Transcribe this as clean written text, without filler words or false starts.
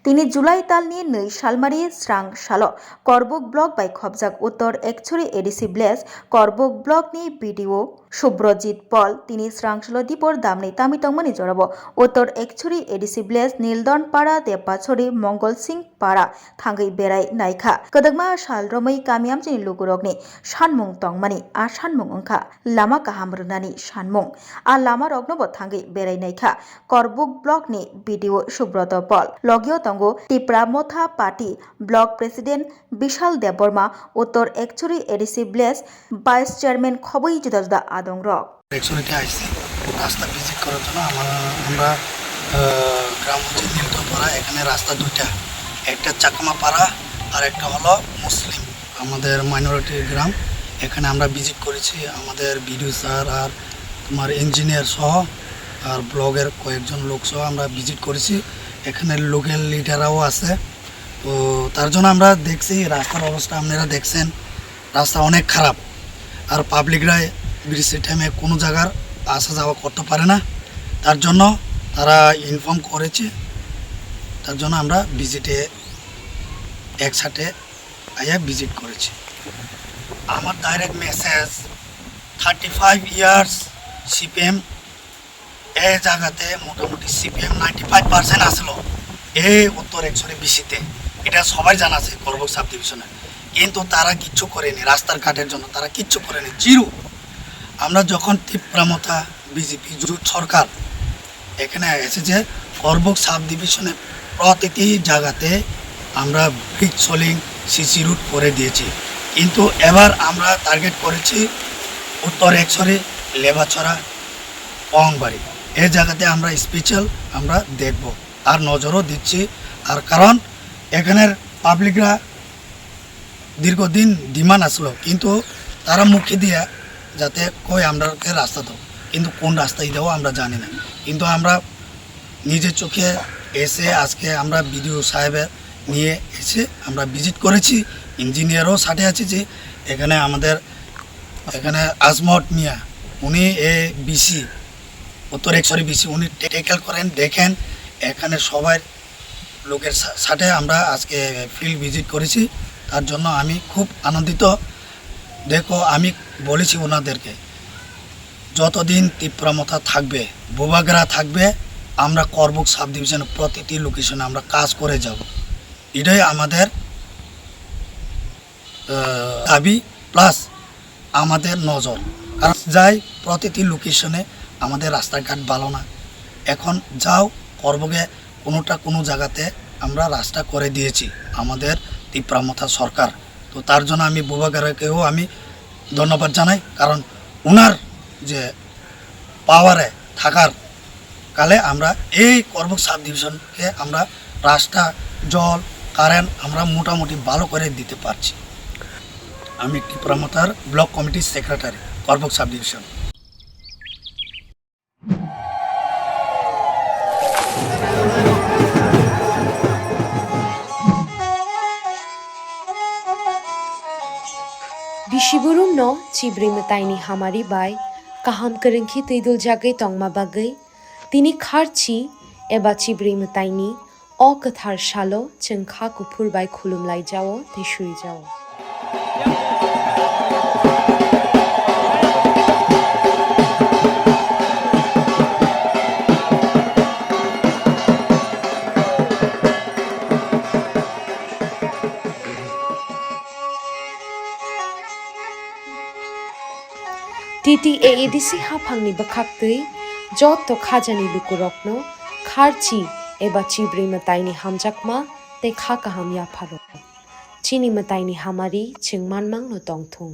তিনি জুলাই তালনি नै সালমারি স্रां सालो करबुक ब्लक बाय खबजाक उत्तर एकछुरी एडिसि ब्लेस करबुक ब्लक नि बीडीओ सुब्रजित पल তিনি स्रां सालो दीपर दामनि तामितंगमनि जराबो उत्तर एकछुरी एडिसि ब्लेस नीलदन पाड़ा देपाछरी मंगल सिंह पाड़ा थांगै बेराय नायखा कदगमा साल रमै कामियामनि लुगुरगनि सानमुं तंगमनि आ सानमुं अंखा लामा काहाम रुनानि सानमुं आ लामा रगनबो थांगै बेराय नायखा करबुक ब्लक नि बीडीओ सुब्रत पल लगियो तंगो तिप्रा मोथा पार्टी ब्लक प्रेसिडेंट विशाल देवबर्मा उत्तर एकछुरी एडिसि ब्लेस भाइस चेयरमैन खबई जुदा जुदा आदं रक একশোতে আইসি রাস্তা ভিজিট করার জন্য আমরা গ্রাম হচ্ছে নীলতপাড়া। এখানে রাস্তা দুইটা, একটা চাকমা পাড়া আর একটা হলো মুসলিম আমাদের মাইনরিটির গ্রাম। এখানে আমরা ভিজিট করেছি আমাদের বিডিও স্যার আর তোমার ইঞ্জিনিয়ার সহ আর ব্লগের কয়েকজন লোক সহ আমরা ভিজিট করেছি। এখানে লোকাল লিডাররাও আছে। তো তার জন্য আমরা দেখছি রাস্তার অবস্থা আপনারা দেখছেন, রাস্তা অনেক খারাপ আর পাবলিকরা বৃষ্টির টাইমে কোনো জায়গার আসা যাওয়া করতে পারে না। তার জন্য তারা ইনফর্ম করেছে, তার জন্য আমরা ভিজিটে একসাথে আইয়া ভিজিট করেছি। আমার ডাইরেক্ট মেসেজ 35 ইয়ার্স সিপিএম এই জায়গাতে মোটামুটি সিপিএম 95% আসলো এই উত্তর একশোরে বিসিতে, এটা সবাই জানা আছে করবুক সাব ডিভিশনে। কিন্তু তারা কিচ্ছু করেনি, রাস্তার ঘাটের জন্য তারা কিচ্ছু করেনি, জিরো। আমরা যখন তিপ্রামথা বিজেপি জোট সরকার এখানে এসেছে, করবুক সাব ডিভিশনে প্রতিটি জায়গাতে আমরা ব্রিজ সোলিং সিসি রুট করে দিয়েছি। কিন্তু এবার আমরা টার্গেট করেছি উত্তর একশোরে লেবাছড়া পংবাড়ি, এই জায়গাতে আমরা স্পেশাল আমরা দেখব আর নজরও দিচ্ছি। আর কারণ এখানের পাবলিকরা দীর্ঘদিন ডিমান্ড আসলো, কিন্তু তারা মুখে দিয়ে যাতে কই আমরাকে রাস্তা দাও, কিন্তু কোন রাস্তায় দেবো আমরা জানি না। কিন্তু আমরা নিজের চোখে এসে আজকে আমরা বিডিও সাহেবের নিয়ে এসে আমরা ভিজিট করেছি, ইঞ্জিনিয়ারও সাথে আছে। যে এখানে আমাদের এখানে আজমত মিয়া, উনি বিসি উত্তর একশোরে বিসি, উনি টেকেল করেন, দেখেন এখানে সবাই লোকের সাথে আমরা আজকে ফিল্ড ভিজিট করেছি। তার জন্য আমি খুব আনন্দিত। দেখো আমি বলেছি ওনাদেরকে যতদিন তিপ্রামথা থাকবে, বোবাগরা থাকবে, আমরা করবুক সাব ডিভিশনের প্রতিটি লোকেশনে আমরা কাজ করে যাব। এটাই আমাদের দাবি প্লাস আমাদের নজর। কারণ যাই প্রতিটি লোকেশনে আমাদের রাস্তাঘাট ভালো না। এখন যাও করবুকে কোনো জায়গাতে আমরা রাস্তা করে দিয়েছি আমাদের তিপ্রামথা সরকার। তো তার জন্য আমি বোবাগারাকেও আমি ধন্যবাদ জানাই, কারণ ওনার যে পাওয়ারে থাকার কালে আমরা এই করবুক সাব ডিভিশনকে আমরা রাস্তা, জল, কারেন্ট আমরা মোটামুটি ভালো করে দিতে পারছি। আমি তিপ্রামথার ব্লক কমিটির secretary, Karbook sub division. Bishiburum no chibri mataini hamari bai kaham kerengki tuidul jagai tongma bagai tini kharchi eba chibri mataini o kathar shalo chengkha kupur bai khulum lai jao teshuri jao TTAEDC hapangni bakhaktui joto khajani lukurokno kharchi eba chibri mataini hamjakma te khaka hamya pharo chini mataini hamari chingmanmang no tongthung